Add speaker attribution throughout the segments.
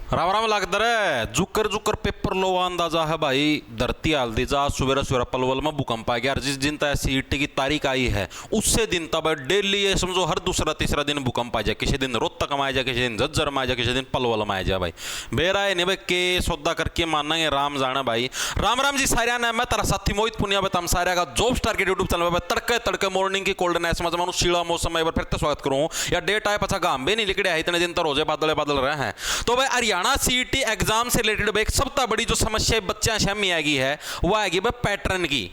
Speaker 1: राम राम लागदर है Zucker Zucker paper लो अंदाजा है भाई। धरती हाल दी जा सुबह सुबह पलवल में भूकंप आ गया। जिस दिन तक सीईटी की तारीख आई है उससे दिन तब डेली ये समझो हर दूसरा तीसरा दिन भूकंप आ जाए। किसी दिन रोहतक में आ जाए, किसी दिन झज्जर में आ जाए, किसी दिन पलवल में आ जाए भाई। बेरा है नहीं भाई के सौदा करके मानेंगे राम जाना भाई। राम राम जी सारिया ने मैं तारा साथी मोहित पुनिया बताम सारिया का जॉब स्टार के यूट्यूब चैनल पर तड़के तड़के मॉर्निंग की कोल्ड नाइट समझ मानो शीला मौसम में फिर तो स्वागत करूँ। या डेट आए पछा गांव भी नहीं लिखड़े है इतने दिन तो रोजे बादल बादल रहे हैं। तो भाई हरियाणा सीईटी एग्जाम से रिलेटेड एक सबसे बड़ी जो समस्या बच्चा शहमी आएगी है वह आएगी भाई पैटर्न की।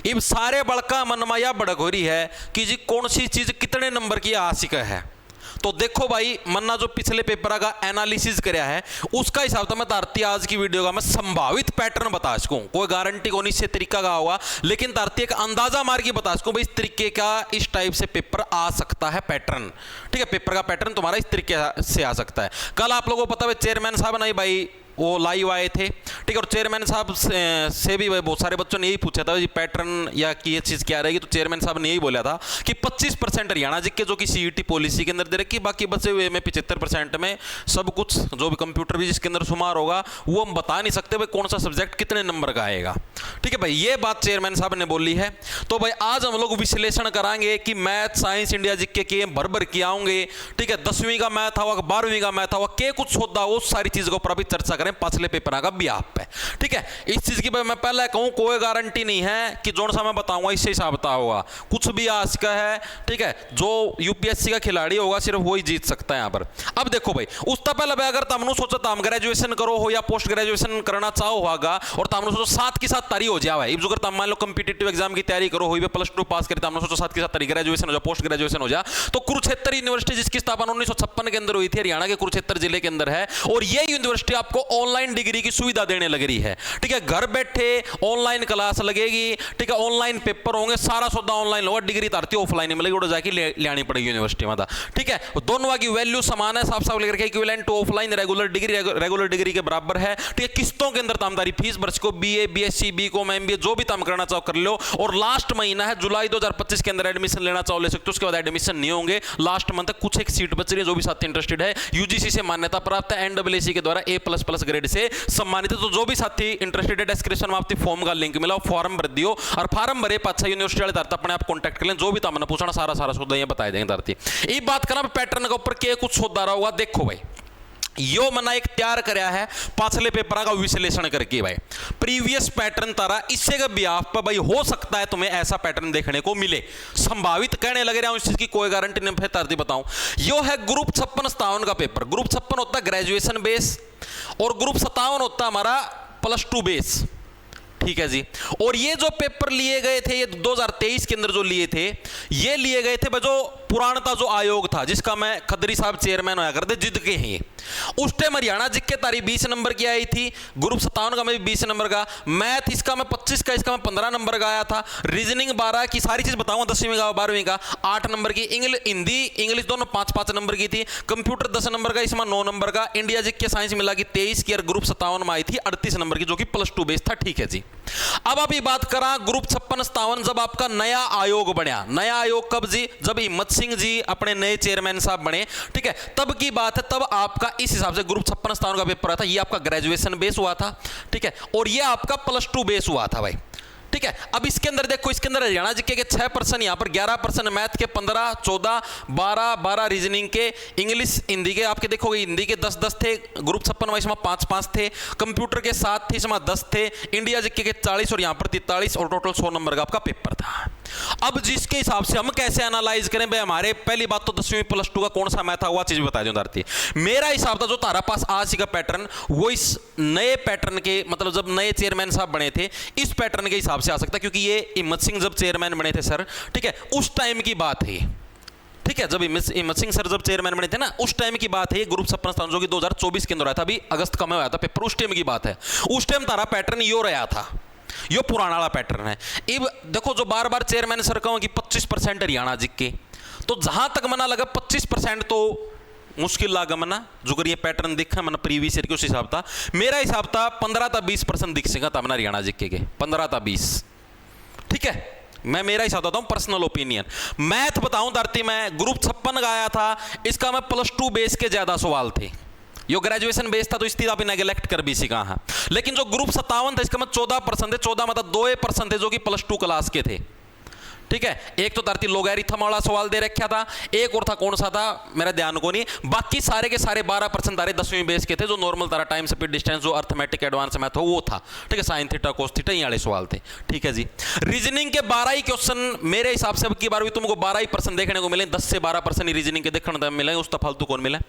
Speaker 1: अब सारे बड़का मन में यह बड़क हो रही है कि जी कौन सी चीज कितने नंबर की आशिक है। तो देखो भाई मन्ना जो पिछले पेपर का एनालिसिस कराया है उसका हिसाब तो मैं तारती आज की वीडियो का मैं संभावित पैटर्न बता सकूं। कोई गारंटी को नहीं से तरीका का होगा लेकिन तारती एक अंदाजा मार के बता सकूं भाई इस तरीके का इस टाइप से पेपर आ सकता है पैटर्न। ठीक है, पेपर का पैटर्न तुम्हारा इस तरीके से आ सकता है। कल आप लोगों को पता है चेयरमैन साहब नहीं भाई वो लाइव आए थे। ठीक है, और चेयरमैन साहब से भी बहुत सारे बच्चों ने यही पूछा था जी पैटर्न या कि ये चीज़ क्या रहेगी। तो चेयरमैन साहब ने यही बोला था कि 25% हरियाणा जिक्के जो कि सीईटी पॉलिसी के अंदर दे रखी, बाकी बचे हुए में 75% में सब कुछ जो भी कंप्यूटर भी जिसके अंदर शुमार होगा वो हम बता नहीं सकते भाई कौन सा सब्जेक्ट कितने नंबर का आएगा। ठीक है भाई, ये बात चेयरमैन साहब ने बोली है। तो भाई आज हम लोग विश्लेषण कराएंगे कि मैथ साइंस इंडिया जिक्के के भर भर के आऊंगे। ठीक है, 10वीं का मैथ हुआ, 12वीं का मैथ हुआ, के कुछ होता वो सारी चीज़ के ऊपर अभी चर्चा पाछले पेपर का भी आप पे। ठीक है, इस चीज की मैं पहले कहूं कोई गारंटी नहीं है कि जो सा मैं बताऊंगा इससे हिसाब होगा, कुछ भी आज का है। ठीक है, जो यूपीएससी का खिलाड़ी होगा सिर्फ वही जीत सकता है यहाँ पर। अब देखो भाई उसका पहले अगर तुमने सोचा तुम ग्रेजुएशन करो हो या पोस्ट ग्रेजुएशन करना चाहो होगा और तुमने सोचो साथ के साथ तारी हो जाए भाई। जो तुम मान लो कंपिटेटिव एग्जाम की तैयारी करो हो +2 पास करी तुमने सोचो साथ के साथ तारी ग्रेजुएशन हो जाए पोस्ट ग्रेजुएशन हो जाए। तो कुरुक्षेत्र यूनिवर्सिटी जिसकी स्थापना 1956 के अंदर हुई थी हरियाणा के कुरुक्षेत्र जिले के अंदर है और ये यूनिवर्सिटी आपको ऑनलाइन डिग्री की सुविधा देने लग रही है। ठीक है, घर बैठे ऑनलाइन क्लास लगेगी। ठीक है, ऑनलाइन पेपर होंगे, सारा सौदा ऑनलाइन होगा, डिग्री तारती ऑफलाइन ही मिलेगी, जाके लेनी पड़ेगी यूनिवर्सिटी में। ठीक है, दोनों की वैल्यू समान है, साफ साफ लिख रखे equivalent to offline regular degree के बराबर है। ठीक है, किस्तों के अंदर तामदारी फीस वर्ष को बीए बीएससी बीकॉम एमबीए जो भी तुम करना चाहो कर लो। और लास्ट महीना है जुलाई 2025 के अंदर एडमिशन लेना चाहो ले सकते हो, उसके बाद एडमिशन नहीं होंगे। लास्ट मंथ तक कुछ एक सीट बच रही है जो भी साथी इंटरेस्टेड है यूजीसी से मान्यता प्राप्त है, एनडब्ल्यूसी के द्वारा A++ ग्रेड से सम्मानित है। तो जो भी साथी इंटरेस्टेड है डिस्क्रिप्शन में आपकी फॉर्म का लिंक मिला, फॉर्म भर दियो और फॉर्म भरे पाछा यूनिवर्सिटी वाले धरता अपने आप कांटेक्ट कर लें। जो भी तुमने पूछना सारा सौदा ये बता देंगे धरती। ये बात करना पैटर्न के ऊपर के कुछ सौदा रहा होगा। देखो भाई यो मना एक तैयार कराया है पाछले पेपर का विश्लेषण करके भाई प्रीवियस पैटर्न तारा इससे का ब्याह पर भाई हो सकता है तुम्हें ऐसा पैटर्न देखने को मिले। संभावित कहने लग रहा हूं इस चीज की कोई गारंटी नहीं, फिर तारती बताऊं। यो है ग्रुप 56-57 का पेपर। ग्रुप 56 होता है ग्रेजुएशन बेस और ग्रुप 57 होता है हमारा +2 बेस। ठीक है जी, और ये जो पेपर लिए गए थे ये 2023 के अंदर जो लिए थे ये लिए गए थे जो पुरानता जो आयोग था जिसका मैं खदरी साहब चेयरमैन होया करते जिद के हैं। उस टाइम हरियाणा जिक्के तारीख 20 नंबर की आई थी, ग्रुप 57 का मैं 20 नंबर का, मैथ इसका मैं 25 का, इसका मैं 15 नंबर का आया था, रीजनिंग 12 की, सारी चीज बताऊंगा 10वीं का 12वीं का 8 नंबर की, हिंदी इंग्लिश दोनों 5-5 नंबर की थी, कंप्यूटर 10 नंबर का, इसमें 9 नंबर का, इंडिया जिक्के साइंस मिला की 23 की और ग्रुप 57 में आई थी 38 नंबर की जो कि +2 बेस था। ठीक है जी, अब अभी बात करा ग्रुप 56-57 जब आपका नया आयोग बना। नया आयोग कब जी? जब हिम्मत सिंह जी अपने नए चेयरमैन साहब बने। ठीक है, तब की बात है, तब आपका इस हिसाब से ग्रुप 56-57 का पेपर आया था। ये आपका ग्रेजुएशन बेस हुआ था। ठीक है, और ये आपका +2 बेस हुआ था भाई। ठीक है, अब इसके अंदर देखो इसके अंदर हरियाणा जिक्के के 6%, यहाँ पर 11%, मैथ के 15, 14, 12 रीजनिंग के, इंग्लिश हिंदी के आपके देखोगे हिंदी के 10 थे, ग्रुप 56 में इसमें 5 थे, कंप्यूटर के 7 थे, इसमें 10 थे, इंडिया जिक्के के 40 और यहाँ पर 43 और टोटल 100 नंबर का आपका पेपर था। अब जिसके हिसाब से हम कैसे एनालाइज करें भाई, हमारे पहली बात तो 10वीं +2 का कौन सा मैथ हुआ चीज भी बता दूं। मेरा हिसाब था जो तारा पास आज का पैटर्न वो इस नए पैटर्न के मतलब जब नए चेयरमैन साहब बने थे इस पैटर्न के हिसाब से आ सकता है, क्योंकि ये हिम्मत सिंह जब चेयरमैन बने थे सर, ठीक है, उस टाइम की बात है। ठीक है, जब हिम्मत सिंह सर जब चेयरमैन बने थे ना उस टाइम की बात है। ये ग्रुप 56 जो कि 2024 के अंदर आया था, अभी अगस्त का में आया था पेपर, उस टाइम की बात है। उस टाइम तारा पैटर्न यो रहा था, यो पुराना वाला पैटर्न है। अब देखो जो बार बार चेयरमैन सर कहूं कि 25% हरियाणा जिक्के, तो जहां तक मना लगा 25% तो मुश्किल लागा मना जो कर ये पैटर्न दिखा मैंने प्रीवियस ईयर के उस हिसाब था। मेरा हिसाब था 15-20% दिख सका था मना हरियाणा जिक्के के 15-20। ठीक है, मैं मेरा हिसाब बताता हूं पर्सनल ओपिनियन। मैथ बताऊं धरती में ग्रुप 56 का आया था, इसका मैं +2 बेस के ज्यादा सवाल थे। यो ग्रेजुएशन बेस था तो इस आप नेगलेक्ट कर भी सीखा है। लेकिन जो ग्रुप 57 था इसका मतलब 14% है, 14 मतलब 2% है जो कि +2 क्लास के थे। ठीक है, एक तो धरती लोगैरिथम वाला सवाल दे रखा था, एक और था कौन सा था मेरा ध्यान को नहीं, बाकी सारे के सारे 12% तारे 10वीं बेस के थे, जो नॉर्मल तारा टाइम स्पीड डिस्टेंस जो अर्थमेटिक एडवांस मैथ हो वो था। ठीक है, साइन थीटा कोस थीटा ये वाले सवाल थे। ठीक है जी, रीजनिंग के 12 ही क्वेश्चन मेरे हिसाब से अब की बार भी तुमको 12 ही % देखने को मिले, 10 से 12% ही रीजनिंग के देखने को मिले, उस फालतू कौन मिले।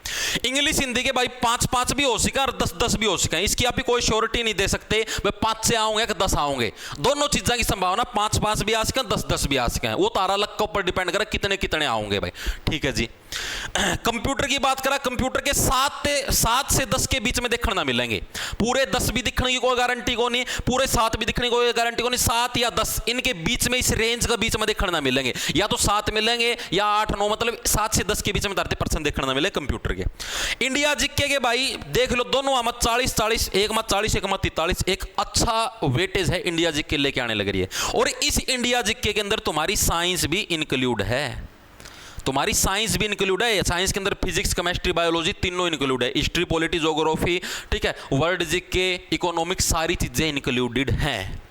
Speaker 1: इंग्लिश हिंदी के भाई 5-5 भी हो सका और 10-10 भी हो सका, इसकी आप कोई श्योरिटी नहीं दे सकते मैं 5 से आऊंगा कि 10 आऊंगे, दोनों चीजों की संभावना 5-5 भी आ सके 10-10 भी आ सके, वो तारा लक के ऊपर डिपेंड करे कितने कितने आओगे भाई। ठीक है जी, कंप्यूटर की बात करा, कंप्यूटर के 7 से 10 के बीच में देखने ना मिलेंगे, पूरे 10 भी दिखने की कोई गारंटी को नहीं, पूरे 7 भी दिखने की कोई गारंटी को नहीं, 7 या 10 इनके बीच में, इस रेंज के बीच में देखने ना मिलेंगे, या तो 7 मिलेंगे या 8-9, मतलब 7 से 10 के बीच में 30% देखने ना मिले कंप्यूटर के। इंडिया जीके के भाई देख लो, दोनों मत 40-40, एक मत 40 एक मत 43, एक अच्छा वेटेज है इंडिया जीके लेके आने लग रही है। और इस इंडिया जीके के अंदर तुम्हारी साइंस भी इंक्लूड है, तुम्हारी साइंस भी इंक्लूड है। साइंस के अंदर फिजिक्स केमिस्ट्री बायोलॉजी तीनों इंक्लूड है, हिस्ट्री पॉलिटी ज्योग्राफी, ठीक है, वर्ल्ड जीके इकोनॉमिक्स, सारी चीजें इंक्लूडेड हैं।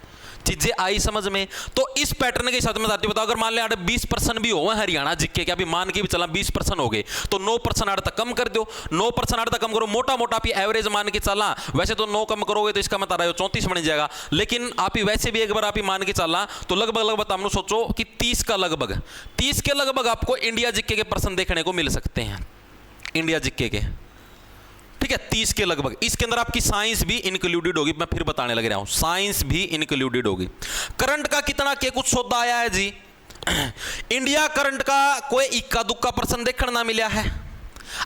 Speaker 1: चीजें आई समझ में? तो इस पैटर्न के हिसाब से मैं बताओ, अगर मान लिया 20% भी हो हरियाणा जीके के, अभी मान के भी चला 20% हो गए, तो 9% आड़ तक कम कर दो, 9% आड़ तक कम करो, मोटा मोटा आप एवरेज मान के चला, वैसे तो 9 कम करोगे तो इसका मतलब 34 बन जाएगा, लेकिन आप वैसे भी एक बार आप मान के चला तो लगभग हमने सोचो कि 30 के लगभग आपको इंडिया जीके के प्रश्न देखने को मिल सकते हैं, इंडिया जीके के। ठीक है, 30 के लगभग। इसके अंदर आपकी साइंस भी इंक्लूडेड होगी, मैं फिर बताने लग रहा हूं, साइंस भी इंक्लूडेड होगी। करंट का कितना के कुछ सौदा आया है जी? इंडिया करंट का कोई इक्का दुक्का प्रश्न देखने ना मिला है,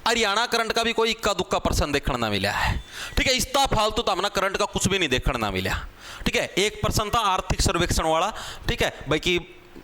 Speaker 1: हरियाणा करंट का भी कोई इक्का दुक्का प्रश्न देखने ना मिला है। ठीक है, इसका फालतू तो हमने करंट का कुछ भी नहीं देखने ना मिला। ठीक है, एक प्रश्न था आर्थिक सर्वेक्षण वाला, ठीक है भाई, कि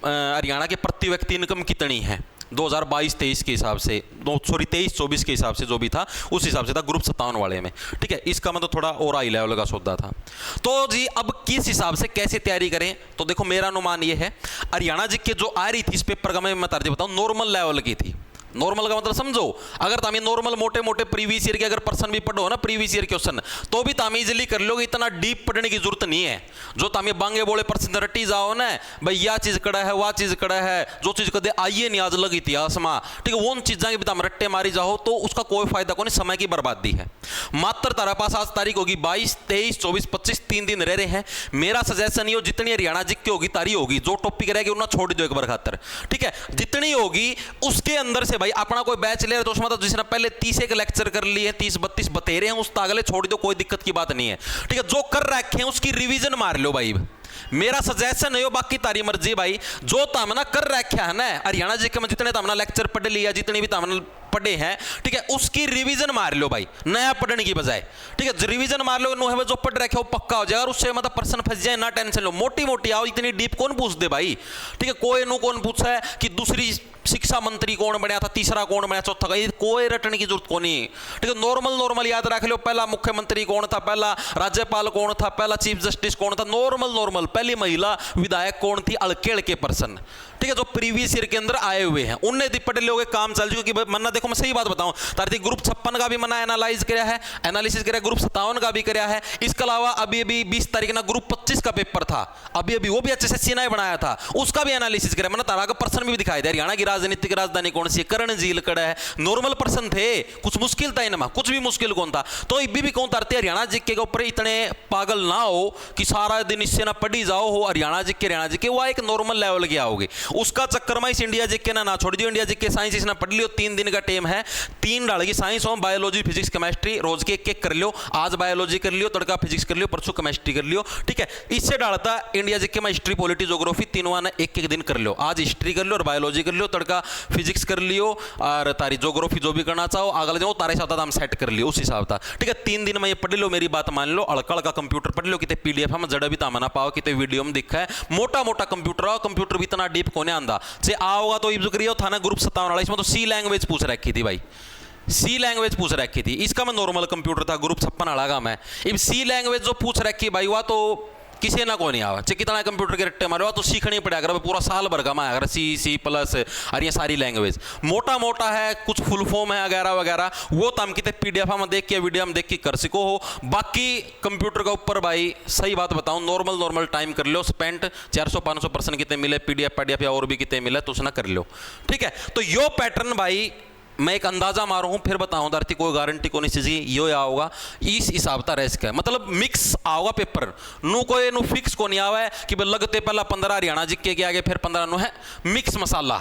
Speaker 1: हरियाणा के प्रति व्यक्ति इनकम कितनी है 2022-23 के हिसाब से, 23-24 के हिसाब से जो भी था उस हिसाब से था, ग्रुप 57 वाले में। ठीक है, इसका मतलब थोड़ा और हाई लेवल का सौदा था। तो जी अब किस हिसाब से कैसे तैयारी करें, तो देखो मेरा अनुमान ये है, हरियाणा जी के जो आ रही थी इस पेपर का मैं तारीख बताऊं, नॉर्मल लेवल की थी। नॉर्मल का मतलब समझो, अगर तामी नॉर्मल मोटे मोटे प्रीवियस ईयर के अगर पर्सन भी पढ़ो ना, प्रीवियस ईयर क्वेश्चन, तो भी तामी इजीली कर लोगे, इतना डीप पढ़ने की जरूरत नहीं है। जो तामी बांगे बोले पर्सन रटी जाओ ना भाई, यह चीज कड़ा है वह चीज कड़ा है, जो चीज कदे आइए नहीं आज लग इतिहास में, ठीक है, वो उन चीज़ों की भी ताम रट्टे मारी जाओ तो उसका कोई फायदा को नहीं, समय की बर्बादी है। मात्र तारा पास आज तारीख होगी 22, 23, 24, 25 3 दिन रह रहे हैं। मेरा सजेशन ये हो, जितनी हरियाणा जीके होगी तारी होगी, जो टॉपिक रहेगी उन्हें छोड़ दो एक बार खातर। ठीक है, जितनी होगी उसके अंदर से भाई अपना कोई बैच ले रहे तो उसमें तो जिसने पहले 30 एक लेक्चर कर लिए, 30-32 बतेरे हैं, उस तागले छोड़ दो, कोई दिक्कत की बात नहीं है। ठीक है, जो कर रखे हैं उसकी रिवीजन मार लो भाई, मेरा सजेशन है, बाकी तारी मर्जी भाई। जो तामना कर रखा है ना हरियाणा जी के में, जितने तामना लेक्चर पढ़ लिया, जितने भी तामना पढ़े हैं, ठीक है, उसकी रिवीजन मार लो भाई, नया पढ़ने की बजाय। ठीक है, रिवीजन मार लो, नो है जो पढ़ रखे वो पक्का हो जाएगा, उससे मतलब पर्सन फंस जाए ना टेंशन लो, मोटी मोटी आओ, इतनी डीप कौन पूछ दे भाई। ठीक है, कोई नो कौन पूछा है कि दूसरी शिक्षा मंत्री कौन बनया था, तीसरा कौन बनया, चौथा का, कोई रटने की जरूरत को नहीं। ठीक है, नॉर्मल याद रख लो, पहला मुख्यमंत्री कौन था, पहला राज्यपाल कौन था, पहला चीफ जस्टिस कौन था, नॉर्मल पहली महिला विधायक कौन थी, अड़के पर्सन। ठीक है, जो प्रीवियस ईयर के अंदर आए हुए हैं उनने पढ़ लोगे, काम चल चुके। क्योंकि मन्ना देखो मैं सही बात बताऊं, तारती ग्रुप 56 का भी मना एनालाइज किया है, एनालिसिस किया, ग्रुप 57 का भी किया है। इसके अलावा अभी 20 तारीख ना ग्रुप 25 का पेपर था, अभी वो भी अच्छे से सीना बनाया था, उसका भी एनालिसिस किया। मैंने तारा का पर्सन भी दिखाई दे, हरियाणा की राजनीतिक राजधानी कौन सी, करण झील कड़ा है, नॉर्मल पर्सन थे, कुछ मुश्किल था इनमें, कुछ भी मुश्किल कौन था। तो इब्बी भी कौन तारते हरियाणा जीके के ऊपर इतने पागल ना हो कि सारा दिन इससे ना पढ़ी जाओ हो, हरियाणा जीके वह एक नॉर्मल लेवल के आओगे, उसका चक्कर में इस इंडिया जीके ना छोड़ दियो। इंडिया जीके साइंस इसने पढ़ लियो, 3 दिन का टाइम है, 3 डाल की साइंस हो, बायोलॉजी फिजिक्स केमिस्ट्री रोज के एक कर लियो, आज बायोलॉजी कर लियो, तड़का फिजिक्स कर लियो, परसों केमिस्ट्री कर लियो। ठीक है, इससे डालता इंडिया जीके में हिस्ट्री पॉलिटी ज्योग्राफी तीनों ने एक दिन कर लो, आज हिस्ट्री कर लो और बायोलॉजी कर लियो, तड़का फिजिक्स कर लियो और तारी ज्योग्राफी जो भी करना चाहो अगले जाओ तारे साथ हम सेट कर लियो उस हिसाब था। ठीक है, 3 दिन में ये पढ़ लो, मेरी बात मान लो, अड़कड़ का कंप्यूटर पढ़ लो, कितने पीडीएफ हम जड़ा भी तामना पाओ, कितने वीडियो में दिखा है, मोटा मोटा कंप्यूटर आओ, कंप्यूटर भी इतना डीप कोने आंदा से आओगा। तो इब्जुक्रियो था ना ग्रुप 57 वाला, इसमें तो सी लैंग्वेज पूछ रखी थी भाई, सी लैंग्वेज पूछ रखी थी, इसका मैं नॉर्मल कंप्यूटर था ग्रुप 56 वाला का मैं, अब सी लैंग्वेज जो पूछ रखी भाई वह तो किसी ना को नहीं आवा, चाहे कितना कंप्यूटर के रट्टे मारे तो सीखनी पड़ेगा। पूरा साल भर का मैं सी प्लस और ये सारी लैंग्वेज मोटा मोटा है, कुछ फुल फॉर्म है वगैरह वगैरह, वो तो हम कितने पीडीएफ में देख के वीडियो में देख के कर सको हो। बाकी कंप्यूटर का ऊपर भाई सही बात बताऊं, नॉर्मल टाइम कर लो स्पेंड, 400-500% कितने मिले पीडीएफ या और भी कितने मिले तो उसना कर लो, ठीक है। तो यो पैटर्न भाई मैं एक अंदाजा मारू हूं, फिर बताऊं धरती कोई गारंटी को नहीं चीज़ी यो आओगा इस हिसाब का रेस्क है, मतलब मिक्स आओगा पेपर नू कोई नू फिक्स को नहीं आवा है कि भाई लगते पहला 15 हरियाणा जिक्के के आगे फिर 15 नू है मिक्स मसाला।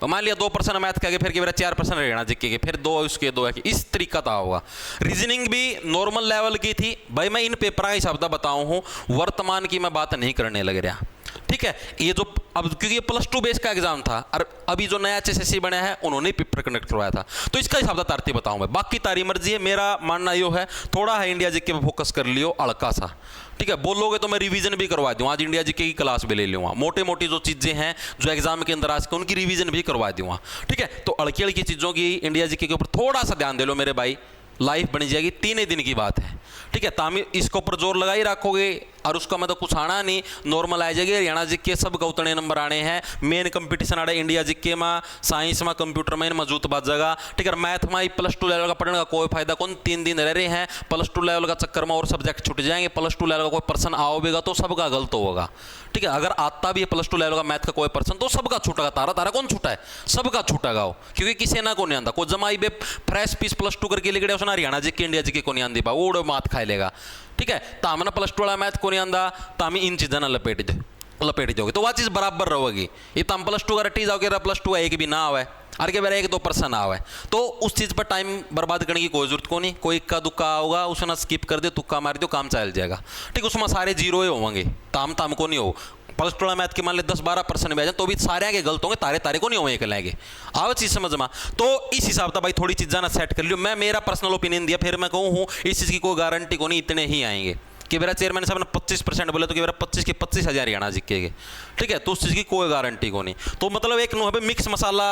Speaker 1: तो मान लिया 2% मैथ के आगे फिर 4% हरियाणा जिक्के के फिर 2 उसके 2 है कि इस तरीका का होगा। रीजनिंग भी नॉर्मल लेवल की थी भाई, मैं इन पेपर का हिसाब बताऊं हूं, वर्तमान की मैं बात नहीं करने लग रहा, ठीक है। ये जो अब क्योंकि ये +2 बेस का एग्जाम था और अभी जो नया HSSC बना है उन्होंने पेपर कंडक्ट करवाया था, तो इसका हिसाब तारती बताऊं मैं, बाकी तारी मर्जी है। मेरा मानना यो है थोड़ा है इंडिया जीके पे फोकस कर लियो हल्का सा, ठीक है। बोलोगे तो मैं रिवीजन भी करवा दूँ, आज इंडिया जीके की क्लास भी ले लूँगा, मोटी मोटी जो चीज़ें हैं जो एग्जाम के अंदर आ सके उनकी रिवीजन भी करवा दूँगा, ठीक है। तो हल्की हल्की चीज़ों की इंडिया जीके के ऊपर थोड़ा सा ध्यान दे लो मेरे भाई, लाइफ बन जाएगी, 3 ही दिन की बात है, ठीक है। तामी इसके ऊपर जोर लगा ही रखोगे और उसका मतलब कुछ आना नहीं, नॉर्मल आ जाएगी। हरियाणा जीके सब का उतने नंबर आने हैं, मेन कंपटीशन आड़े इंडिया जीके में, साइंस में, कंप्यूटर में मजबूत बात जगह, ठीक है। मैथ में +2 लेवल का पढ़ने का कोई फायदा कौन, 3 दिन रह रहे हैं, +2 लेवल का चक्कर में और सब्जेक्ट छूट जाएंगे। +2 लेवल का कोई पर्सन आओगे तो सबका गलत होगा, ठीक है। अगर आता भी है +2 लेवल का मैथ का कोई पर्सन तो सबका छूटेगा, तारा तारा कौन छूटा है, सबका छूटेगा हो, क्योंकि किसी ना को नहीं आता। कोई जमाई बे फ्रेश पीस +2 करके लिखड़े उसने हरियाणा जीके इंडिया जीके को नहीं आती पा, वो मात खाए लेगा, ठीक है। तामना +2 वाला मैथ को नहीं आंदा, तामी इन चीज़ों ने लपेट दोगे तो वह चीज़ बराबर रहेगी। ये तम +2 का रट्टी जाओगे, +2 एक भी ना आवे और के मेरा 1-2% आवे तो उस चीज़ पर टाइम बर्बाद करने की कोई जरूरत को नहीं। कोई इक्का दुक्का होगा उसने स्किप कर दे, तुक्का मार दो, काम चल जाएगा, ठीक। उसमें सारे जीरो ही होंगे, ताम को नहीं हो। +2 मैथ के मान ले 10-12% भी आ जाए तो भी सारे आगे गलत होंगे, तारे को नहीं होंगे कहलाएंगे, आवे चीज़ समझ में। तो इस हिसाब से भाई थोड़ी चीज़ें ना सेट कर लियो। मैं मेरा पर्सनल ओपिनियन दिया, फिर मैं कहूँ इस चीज़ की कोई गारंटी को नहीं, इतने ही आएंगे कि मेरा चेयरमैन साहब ने 25% बोले तो कि मेरा 25 के 25,000 हरियाणा जीकेगे, ठीक है। तो उस चीज़ की कोई गारंटी को नहीं। तो मतलब एक नो मिक्स मसाला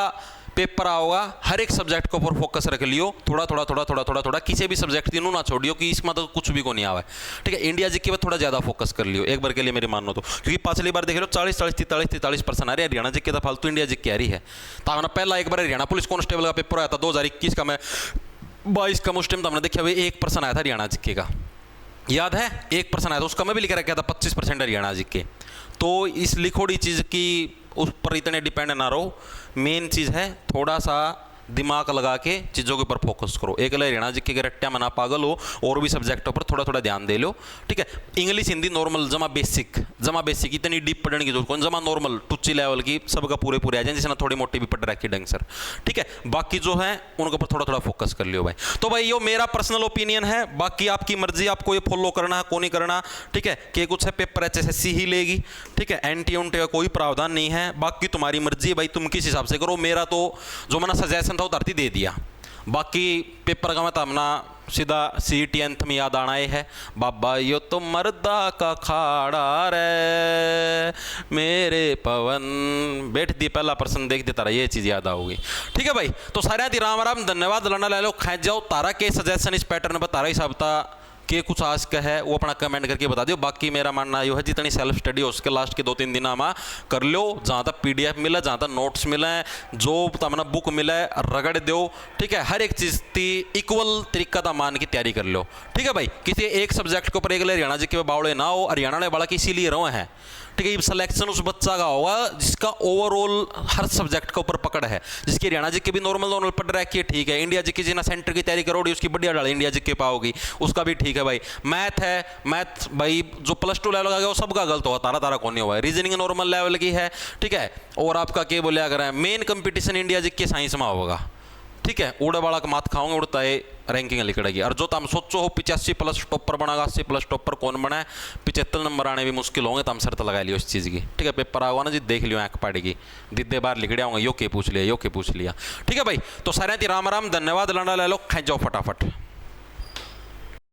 Speaker 1: पेपर आओगा, हर एक सब्जेक्ट के ऊपर फोकस रख लियो, थोड़ा किसी भी सब्जेक्ट की ना छोड़ियो कि इसमें तो कुछ भी को नहीं आवा है, ठीक है। इंडिया जीके पर थोड़ा ज़्यादा फोकस कर लियो एक बार के लिए, मेरी मानो तो, क्योंकि पिछली बार देख लो 40-43% आ रही है हरियाणा जीके तो फालतू इंडिया जीके आ रही है। तो हमने पहला एक बार हरियाणा पुलिस कांस्टेबल का पेपर आया था 2021 का, मैं 22 का उस टाइम तो हमने देखा भाई 1% आया था हरियाणा जीके का, याद है 1% आया था, उसका मैं भी लिख रखा था 25% हरियाणा जीके। तो इस लिखोड़ी चीज़ की उस पर इतने डिपेंड ना रहो, मेन चीज़ है थोड़ा सा दिमाग लगा के चीज़ों के ऊपर फोकस करो। एक हरियाणा जीके के रट्टिया में ना पागल हो, और भी सब्जेक्टों पर थोड़ा ध्यान दे लो, ठीक है। इंग्लिश हिंदी नॉर्मल जमा बेसिक इतनी डीप पढ़ने की जरूरत, जमा नॉर्मल टुच्ची लेवल की सबका पूरे आ जाए, जिसने थोड़ी मोटी भी पढ़ रखी ढंग सर, ठीक है। बाकी जो है उनके ऊपर थोड़ा फोकस कर लियो भाई। तो भाई यो मेरा पर्सनल ओपिनियन है, बाकी आपकी मर्जी, आपको ये फॉलो करना है को नहीं करना, ठीक है। कि कुछ है पेपर HSSC ही लेगी, ठीक है, एंटी उनटे का कोई प्रावधान नहीं है, बाकी तुम्हारी मर्जी है भाई, तुम किस हिसाब से करो। मेरा तो जो मैंने सजेशन था वो धरती दे दिया, बाकी पेपर का मैं तो अपना सीधा CET अंत में याद आना है, बाबा यो तो मर्दा का खाड़ा रे मेरे पवन बैठ दी, पहला पर्सन देख दे तारा, ये चीज़ याद आओगी, ठीक है भाई। तो सारे दी राम राम, धन्यवाद, लड़ना ले लो, खेच जाओ। तारा के सजेशन इस पैटर्न पर तारा हिसाब था के कुछ आज का है वो अपना कमेंट करके बता दियो। बाकी मेरा मानना यो है जितनी सेल्फ स्टडी हो उसके लास्ट के 2-3 दिन में कर लो, जहाँ तक PDF मिला, जहाँ तक नोट्स मिले, जो तमना बुक मिले रगड़ दो, ठीक है। हर एक चीज़ की इक्वल तरीका का मान की तैयारी कर लो, ठीक है भाई। किसी एक सब्जेक्ट के ऊपर एक हरियाणा जी के बावड़े ना हो, हरियाणा वाले बाड़ा इसीलिए रहे हैं, ठीक है। सिलेक्शन उस बच्चा का होगा जिसका ओवरऑल हर सब्जेक्ट के ऊपर पकड़ है, जिसकी हरियाणा जी के भी नॉर्मल पढ़ रखी है, ठीक है। इंडिया जी की जिना सेंटर की तैयारी करोगी उसकी बढ़िया डाली इंडिया जी के पाओगी, उसका भी ठीक है भाई। मैथ है, मैथ भाई जो +2 लेवल का गया वो सबका गलत होगा, तारा को नहीं हुआ। रीजनिंग नॉर्मल लेवल की है, ठीक है। और आपका क्या बोले अगर मेन कंपटीशन इंडिया जी के साइंस में होगा, ठीक है। उड़े वाला का मात खाओगे उड़ता है रैंकिंग लिखड़ेगी। और जो तुम सोचो हो 85+ टॉपर बनागा, 80+ टॉपर कौन बना है, 75 नंबर आने भी मुश्किल होंगे, तो हम शर्त लगा लियो इस चीज़ की, ठीक है। पेपर आओगा ना जी देख लियो आँख पाड़ेगी, दिद्दे बार लिखड़े होंगे, यो के पूछ लिया, ठीक है भाई। तो सारे राम राम, धन्यवाद, लड़ा ले लो, खेच जाओ फटाफट।